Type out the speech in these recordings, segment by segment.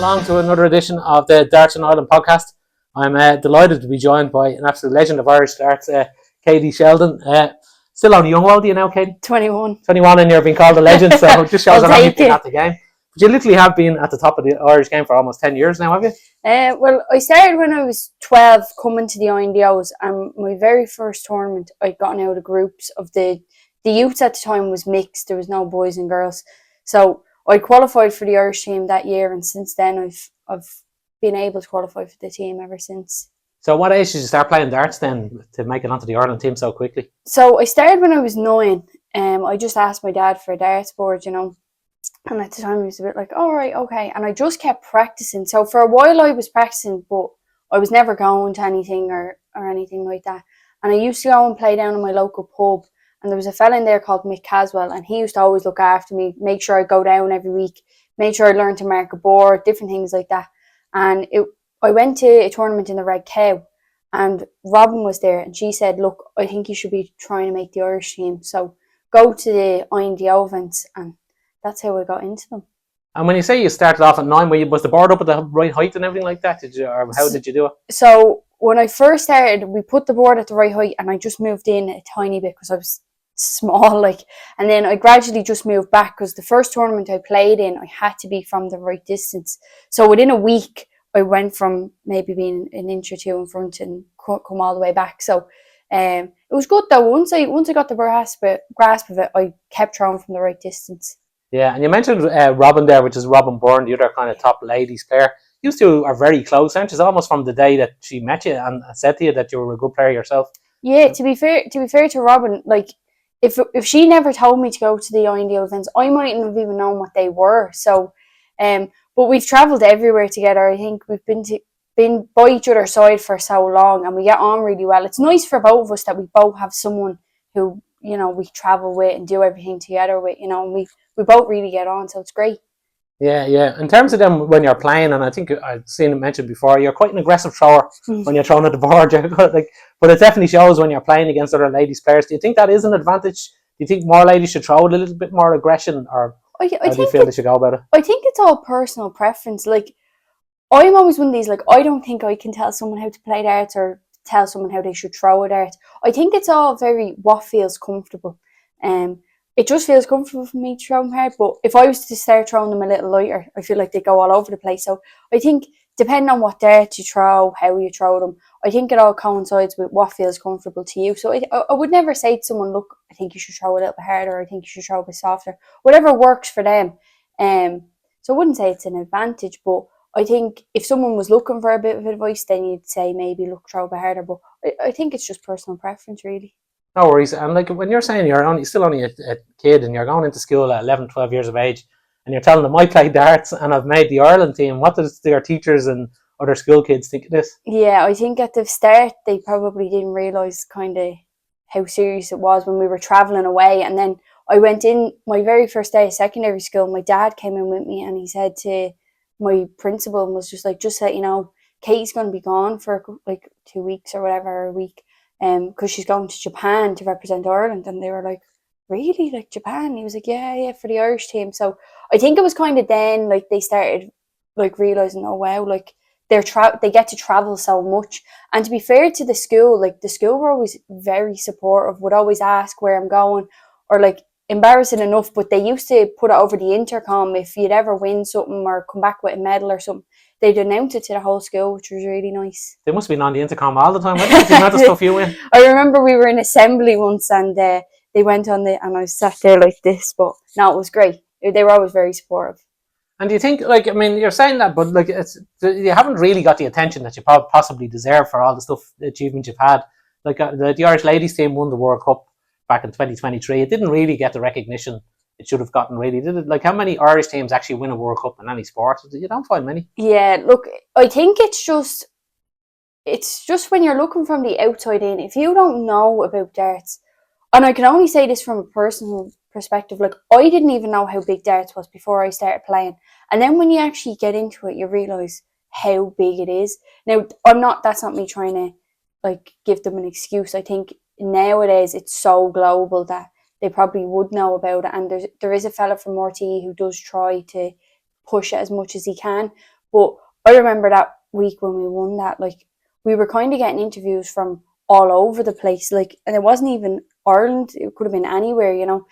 along to another edition of the Darts and Ireland podcast. I'm delighted to be joined by an absolute legend of Irish darts, Katie Sheldon. Still only young. How old are you now, Katie? 21. 21, and you're being called a legend, so it just shows how long you've been at the game. But you literally have been at the top of the Irish game for almost 10 years now, have you? Well, I started when I was 12 coming to the INDOs, and my very first tournament I'd gotten out of groups of the youths at the time was mixed. There was no boys and girls. So I qualified for the Irish team that year, and since then I've been able to qualify for the team ever since. So what age did you start playing darts then to make it onto the Ireland team so quickly? So I started when I was 9. I just asked my dad for a darts board, and at the time he was a bit like, all right, okay. And I just kept practicing. So for a while I was practicing, but I was never going to anything or anything like that. And I used to go and play down in my local pub. And there was a fella in there called Mick Caswell, and he used to always look after me, make sure I go down every week, make sure I learn to mark a board, different things like that. And I went to a tournament in the Red Cow, and Robin was there, and she said, look, I think you should be trying to make the Irish team. So go to the INDO events, and that's how I got into them. And when you say you started off at 9, was the board up at the right height and everything like that? Or how did you do it? So when I first started, we put the board at the right height, and I just moved in a tiny bit because I was small, and then I gradually just moved back because the first tournament I played in, I had to be from the right distance. So within a week, I went from maybe being an inch or two in front and come all the way back. So it was good though. Once I got the grasp of it, I kept throwing from the right distance. Yeah, and you mentioned Robin there, which is Robin Byrne, the other kind of top ladies player. You two are very close, aren't you? It's almost from the day that she met you and said to you that you were a good player yourself. Yeah, to be fair to Robin, if she never told me to go to the INDO events, I mightn't have even known what they were. So, but we've travelled everywhere together. I think we've been by each other's side for so long, and we get on really well. It's nice for both of us that we both have someone who, we travel with and do everything together with, and we both really get on, so it's great. Yeah. In terms of them when you're playing, and I think I've seen it mentioned before, you're quite an aggressive thrower when you're throwing at the board. But it definitely shows when you're playing against other ladies players. Do you think that is an advantage? Do you think more ladies should throw with a little bit more aggression, or how do you feel they should go about it? I think it's all personal preference. I'm always one of these, I don't think I can tell someone how to play darts or tell someone how they should throw a dart. I think it's all very what feels comfortable. It just feels comfortable for me to throw them hard, but if I was to start throwing them a little lighter, I feel like they go all over the place. So I think depending on what dart you throw, how you throw them, I think it all coincides with what feels comfortable to you. So I would never say to someone, look, I think you should throw a little bit harder, or I think you should throw a bit softer. Whatever works for them. So I wouldn't say it's an advantage, but I think if someone was looking for a bit of advice, then you'd say maybe look, throw a bit harder. But I think it's just personal preference, really. No worries. And when you're saying you're still only a kid and you're going into school at 11, 12 years of age, and you're telling them I play darts and I've made the Ireland team, what does your teachers and other school kids think of this? Yeah, I think at the start they probably didn't realise kind of how serious it was when we were travelling away. And then I went in my very first day of secondary school. My dad came in with me and he said to my principal and was just so Katie's going to be gone for 2 weeks or whatever, or a week. Because she's going to Japan to represent Ireland. And they were like, really? Japan? He was like, yeah, for the Irish team. So I think it was kind of then, they started, realising, oh, wow, they get to travel so much. And to be fair to the school were always very supportive, would always ask where I'm going, or, embarrassing enough, but they used to put it over the intercom if you'd ever win something or come back with a medal or something. They'd announce it to the whole school, which was really nice. They must have been on the intercom all the time. What did you know the stuff you win? I remember we were in assembly once, and they went on and I sat there like this. But no, it was great. They were always very supportive. And do you think, you're saying that, but you haven't really got the attention that you possibly deserve for all the achievements you've had. The Irish ladies team won the World Cup back in 2023. It didn't really get the recognition it should have gotten, really, did it? How many Irish teams actually win a World Cup in any sport? You don't find many. Yeah, look, I think it's just when you're looking from the outside in. If you don't know about darts, and I can only say this from a personal perspective, I didn't even know how big darts was before I started playing. And then when you actually get into it, you realise how big it is. Now, that's not me trying to give them an excuse. I think nowadays it's so global that they probably would know about it, and there is a fella from RTE who does try to push it as much as he can, But I remember that week when we won that, like, we were kind of getting interviews from all over the place, like, and it wasn't even Ireland, it could have been anywhere, you know.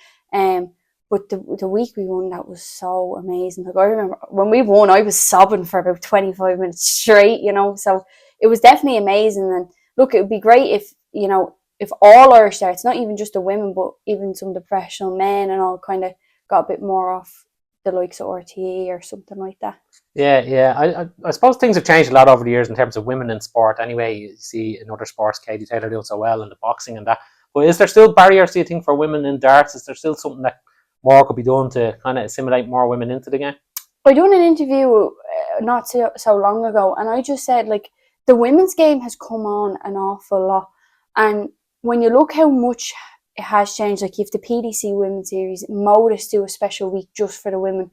But the week we won, that was so amazing. Like, I remember when we won, I was sobbing for about 25 minutes straight, you know. So it was definitely amazing. And look, it would be great if, you know, if all Irish darts, not even just the women, but even some of the professional men and all, kind of got a bit more off the likes of RTE or something like that. Yeah. I suppose things have changed a lot over the years in terms of women in sport. Anyway, you see in other sports, Katie Taylor doing so well in the boxing and that. But is there still barriers, do you think, for women in darts? Is there still something that more could be done to kind of assimilate more women into the game? I done an interview not so long ago, and I just said, like, the women's game has come on an awful lot, and when you look how much it has changed, like, you've the PDC Women's Series, Modus do a special week just for the women.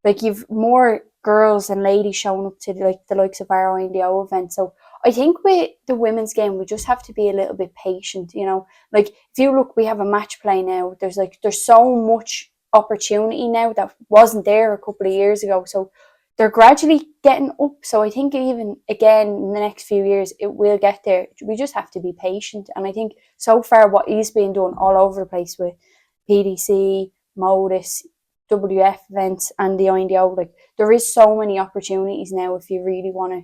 Like, you've more girls and ladies showing up to the likes of our INDO event. So I think with the women's game, we just have to be a little bit patient, you know. Like, if you look, we have a match play now. There's so much opportunity now that wasn't there a couple of years ago. So they're gradually getting up. So I think even again in the next few years it will get there. We just have to be patient. And I think so far what is being done all over the place with PDC, Modus, WF events and the INDO, like, there is so many opportunities now if you really want to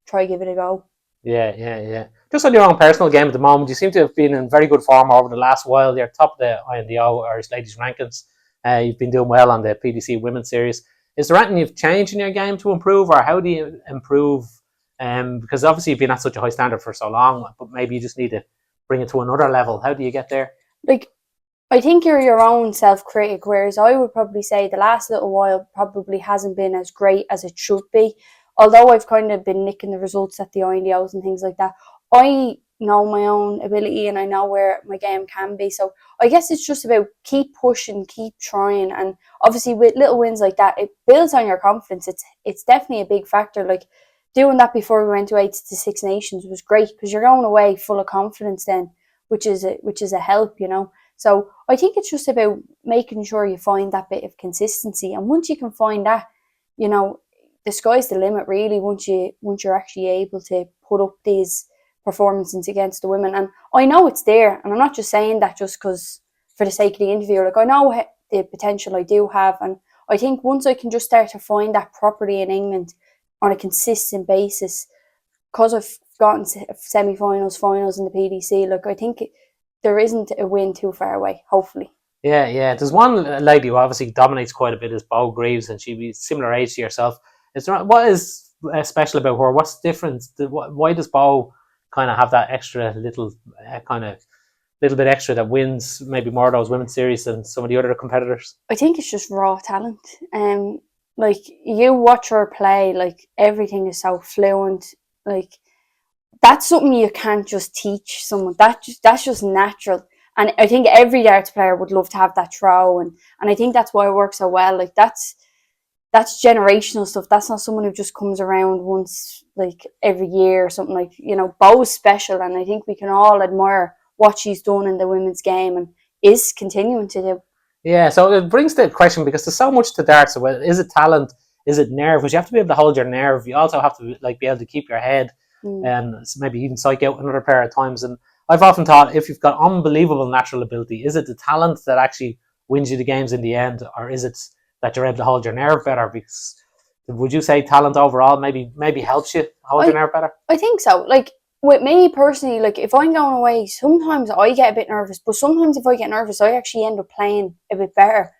try give it a go. Yeah. Just on your own personal game at the moment, you seem to have been in very good form over the last while. You're top of the INDO Irish Ladies rankings. You've been doing well on the PDC Women's Series. Is there anything you've changed in your game to improve, or how do you improve? Because obviously you've been at such a high standard for so long, but maybe you just need to bring it to another level. How do you get there? Like, I think you're your own self-critic, whereas I would probably say the last little while probably hasn't been as great as it should be. Although I've kind of been nicking the results at the INDOs and things like that, I know my own ability and I know where my game can be. So I guess it's just about keep pushing, keep trying, and obviously with little wins like that, it builds on your confidence. It's definitely a big factor. Like, doing that before we went to 8 to 6 nations was great because you're going away full of confidence then, which is a help, you know. So I think it's just about making sure you find that bit of consistency, and once you can find that, you know, the sky's the limit really. Once you're actually able to put up these performances against the women, and I know it's there, and I'm not just saying that just because for the sake of the interview. Like, I know the potential I do have, and I think once I can just start to find that properly in England on a consistent basis, because I've gotten semi-finals, finals in the PDC. Like, I think there isn't a win too far away, hopefully. Yeah. There's one lady who obviously dominates quite a bit, is Bo Greaves, and she'd be similar age to yourself. What is special about her? What's different? Why does Bo kind of have that extra little little bit extra that wins maybe more of those women's series than some of the other competitors? I think it's just raw talent. Like, you watch her play, like, everything is so fluent. Like, that's something you can't just teach someone. That's just natural. And I think every darts player would love to have that throw, and I think that's why it works so well. Like, that's generational stuff. That's not someone who just comes around once, like, every year or something. Like, you know, Bo's special, and I think we can all admire what she's done in the women's game and is continuing to do. Yeah, so it brings the question, because there's so much to darts. So is it talent? Is it nerve? Because you have to be able to hold your nerve. You also have to, like, be able to keep your head, and maybe even psych out another pair of times. And I've often thought, if you've got unbelievable natural ability, is it the talent that actually wins you the games in the end, or is it that you're able to hold your nerve better? Because would you say talent overall maybe helps you hold your nerve better? I think so. Like, with me personally, like, if I'm going away, sometimes I get a bit nervous, but sometimes if I get nervous, I actually end up playing a bit better.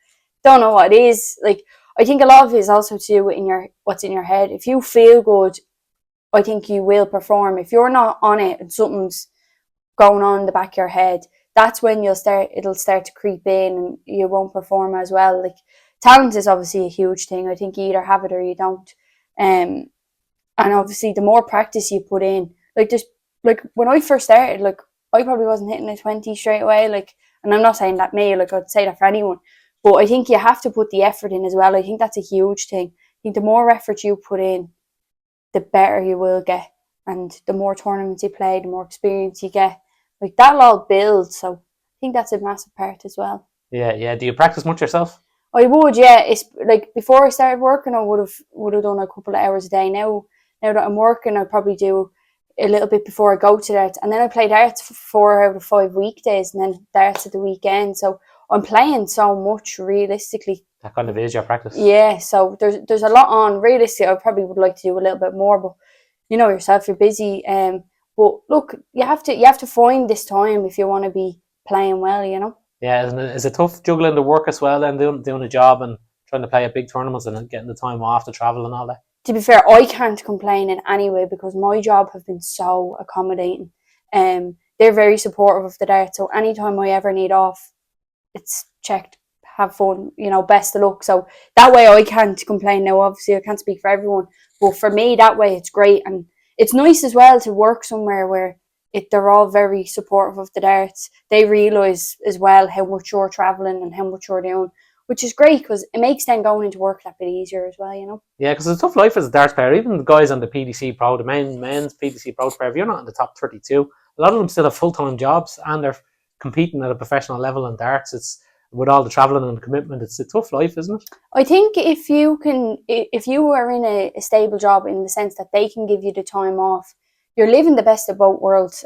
Don't know what it is. Like, I think a lot of it is also to do with what's in your head. If you feel good, I think you will perform. If you're not on it and something's going on in the back of your head, that's when it'll start to creep in and you won't perform as well. Like, talent is obviously a huge thing. I think you either have it or you don't. And obviously the more practice you put in, like when I first started, like, I probably wasn't hitting a 20 straight away. Like, and I'm not saying that me, like, I'd say that for anyone, but I think you have to put the effort in as well. I think that's a huge thing. I think the more effort you put in, the better you will get, and the more tournaments you play, the more experience you get. Like, that'll all build. So I think that's a massive part as well. Yeah. Do you practice much yourself? I would, yeah. It's like before I started working, I would have done a couple of hours a day. Now that I'm working, I probably do a little bit before I go to darts, and then I play darts for 4 out of 5 weekdays, and then darts at the weekend. So I'm playing so much realistically. That kind of is your practice. Yeah, so there's a lot on. Realistically, I probably would like to do a little bit more, but you know yourself, you're busy. But look, you have to find this time if you want to be playing well. You know. Yeah, is it tough juggling the work as well, and doing a job and trying to play at big tournaments and getting the time off to travel and all that? To be fair, I can't complain in any way because my job have been so accommodating. They're very supportive of the dart. So anytime I ever need off, it's checked. Have fun, you know, best of luck. So that way I can't complain now. Obviously, I can't speak for everyone, but for me, that way it's great, and it's nice as well to work somewhere where they're all very supportive of the darts. They realise as well how much you're travelling and how much you're doing, which is great because it makes then going into work that bit easier as well, you know. Yeah, because it's a tough life as a darts player. Even the guys on the PDC Pro, the men's PDC Pro player, if you're not in the top 32, a lot of them still have full-time jobs and they're competing at a professional level in darts. It's with all the travelling and commitment, it's a tough life, isn't it? I think if you are in a stable job in the sense that they can give you the time off, you're living the best of both worlds.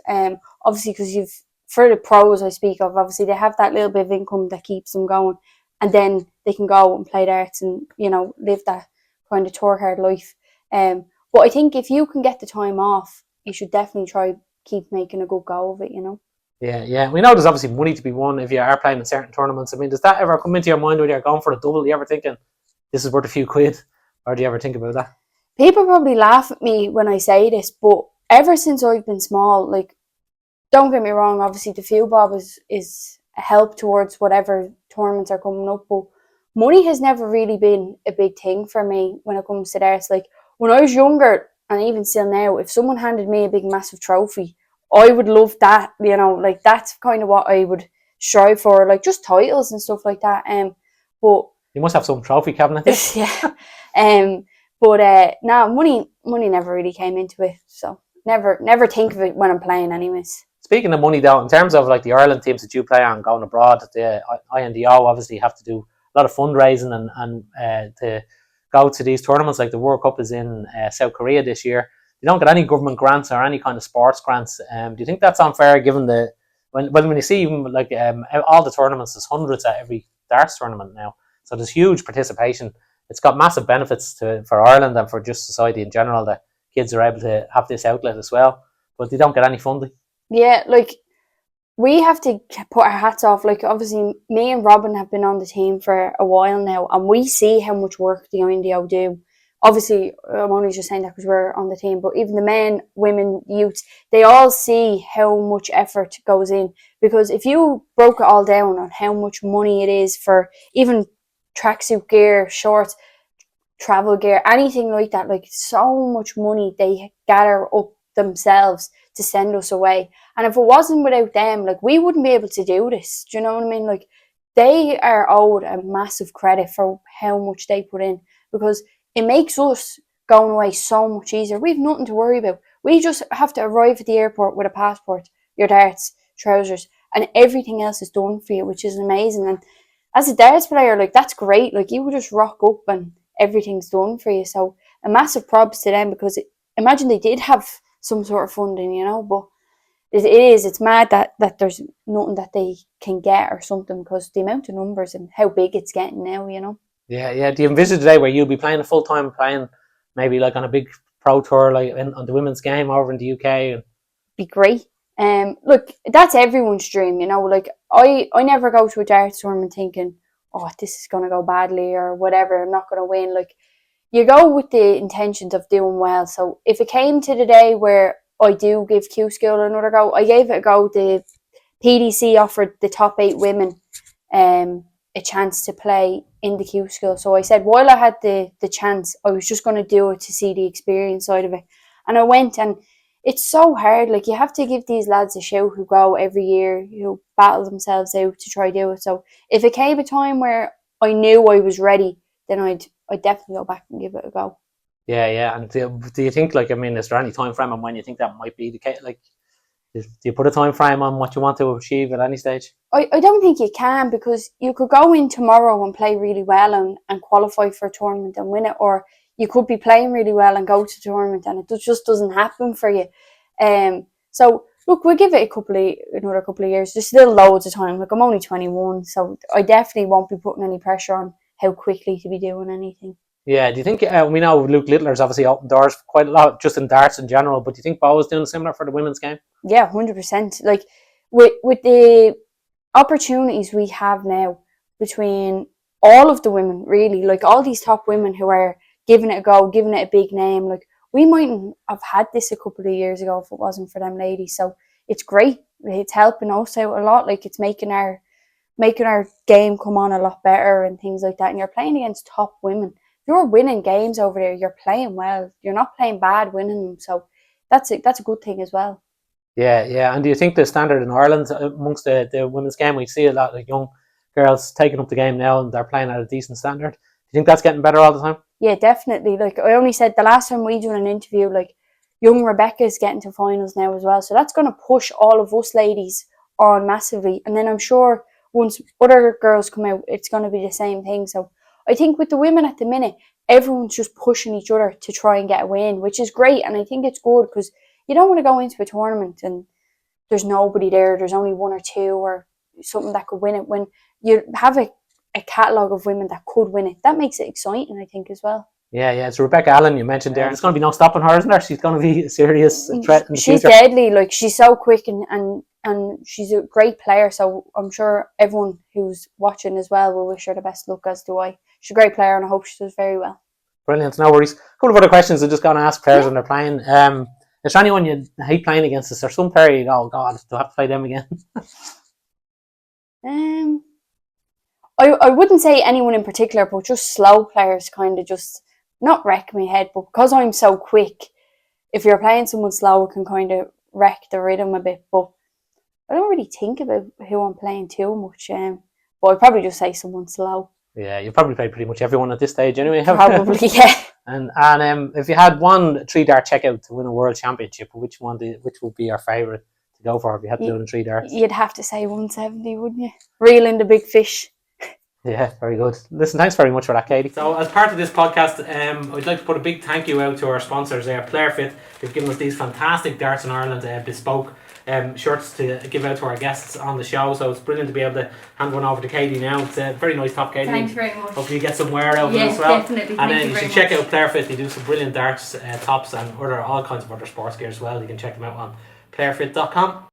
Obviously, because for the pros I speak of, obviously they have that little bit of income that keeps them going, and then they can go and play darts and live that kind of tour hard life. But I think if you can get the time off, you should definitely try keep making a good go of it. You know. Yeah. We know there's obviously money to be won if you are playing in certain tournaments. I mean, does that ever come into your mind when you're going for a double? Are you ever thinking this is worth a few quid, or do you ever think about that? People probably laugh at me when I say this, but ever since I've been small, like, don't get me wrong, obviously the fuel bob is a help towards whatever tournaments are coming up, but money has never really been a big thing for me when it comes to darts. Like, when I was younger, and even still now, if someone handed me a big massive trophy, I would love that, like that's kind of what I would strive for, like just titles and stuff like that. But you must have some trophy cabinet. yeah. No, money never really came into it, so never think of it when I'm playing, anyways. Speaking of money, though, in terms of like the Ireland teams that you play on going abroad, the INDO obviously have to do a lot of fundraising and to go to these tournaments. Like the World Cup is in South Korea this year. You don't get any government grants or any kind of sports grants. Do you think that's unfair, given when you see like all the tournaments, there's hundreds at every darts tournament now, so there's huge participation. It's got massive benefits for Ireland and for just society in general that kids are able to have this outlet as well, but they don't get any funding. Yeah, like we have to put our hats off. Like, obviously, me and Robin have been on the team for a while now, and we see how much work the INDO do. Obviously, I'm only just saying that because we're on the team, but even the men, women, youth, they all see how much effort goes in. Because if you broke it all down on how much money it is for even tracksuit gear, shorts, travel gear, anything like that, like so much money they gather up themselves to send us away. And if it wasn't without them, like, we wouldn't be able to do this. Do you know what I mean? Like, they are owed a massive credit for how much they put in, because it makes us going away so much easier. We've nothing to worry about. We just have to arrive at the airport with a passport, your darts, trousers, and everything else is done for you, which is amazing. And as a darts player, like, that's great. Like, you would just rock up and everything's done for you. So a massive props to them, because imagine they did have some sort of funding, but it's mad that there's nothing that they can get or something, because the amount of numbers and how big it's getting now. Yeah. Do you envisage a day where you'll be playing playing maybe like on a big pro tour, like on the women's game over in the UK? Be great. Look, that's everyone's dream, like I never go to a darts tournament thinking, oh, this is going to go badly or whatever, I'm not going to win. Like, you go with the intentions of doing well. So if it came to the day where I do give Q School another go, I gave it a go. The PDC offered the top 8 women a chance to play in the Q School. So I said, while I had the chance, I was just going to do it to see the experience side of it. And I went, and it's so hard. Like, you have to give these lads a shout who go every year, who battle themselves out to try to do it. So if it came a time where I knew I was ready, then I'd definitely go back and give it a go. Yeah. And do you think, like, I mean, is there any time frame on when you think that might be the case? Like, Do you put a time frame on what you want to achieve at any stage? I don't think you can, because you could go in tomorrow and play really well and qualify for a tournament and win it, or you could be playing really well and go to a tournament and it just doesn't happen for you. So look, we'll give it another couple of years. There's still loads of time. Like, I'm only 21, so I definitely won't be putting any pressure on how quickly to be doing anything. Yeah, do you think, we know Luke Littler's obviously opened doors quite a lot, just in darts in general, but do you think Bo is doing similar for the women's game? Yeah, 100%. Like, with the opportunities we have now between all of the women, really, like all these top women who are giving it a go, giving it a big name, like, we mightn't have had this a couple of years ago if it wasn't for them ladies. So it's great. It's helping us out a lot. Like, it's making our game come on a lot better and things like that. And you're playing against top women. You're winning games over there. You're playing well. You're not playing bad, winning them. So that's a good thing as well. Yeah, yeah. And do you think the standard in Ireland amongst the women's game, we see a lot of young girls taking up the game now and they're playing at a decent standard? Do you think that's getting better all the time? Yeah, definitely. Like, I only said the last time we did an interview, like, young Rebecca's getting to finals now as well. So that's going to push all of us ladies on massively. And then I'm sure once other girls come out, it's going to be the same thing. So I think with the women at the minute, everyone's just pushing each other to try and get a win, which is great. And I think it's good, because you don't want to go into a tournament and there's nobody there. There's only one or two or something that could win it. When you have a catalogue of women that could win it, that makes it exciting, I think, as well. Yeah, yeah. It's Rebecca Allen you mentioned there. There's going to be no stopping her, isn't there? She's going to be a serious threat in the She's future. deadly. Like, she's so quick and she's a great player. So I'm sure everyone who's watching as well will wish her the best luck, as do I. She's a great player and I hope she does very well. Brilliant. No worries. A couple of other questions I'm just going to ask players when they're playing. Is there anyone you hate playing against? Is there some player you go, oh God, do I have to play them again? I wouldn't say anyone in particular, but just slow players kind of just not wreck my head. But because I'm so quick, if you're playing someone slow, it can kind of wreck the rhythm a bit. But I don't really think about who I'm playing too much. But I'd probably just say someone slow. Yeah, you probably played pretty much everyone at this stage anyway. Probably, yeah. And if you had one 3-dart checkout to win a world championship, which would be your favourite to go for if you had to do it in 3 darts? You'd have to say 170, wouldn't you? Reeling the big fish. Yeah, very good. Listen, thanks very much for that, Katie. So, as part of this podcast, I'd like to put a big thank you out to our sponsors there, PlayerFit. They've given us these fantastic Darts in Ireland bespoke shirts to give out to our guests on the show. So it's brilliant to be able to hand one over to Katie now. It's a very nice top, Katie. Thanks very much. Hopefully you get some wear out of it as well. Definitely. And then you should check out PlayerFit. They do some brilliant darts tops and all kinds of other sports gear as well. You can check them out on playerfit.com.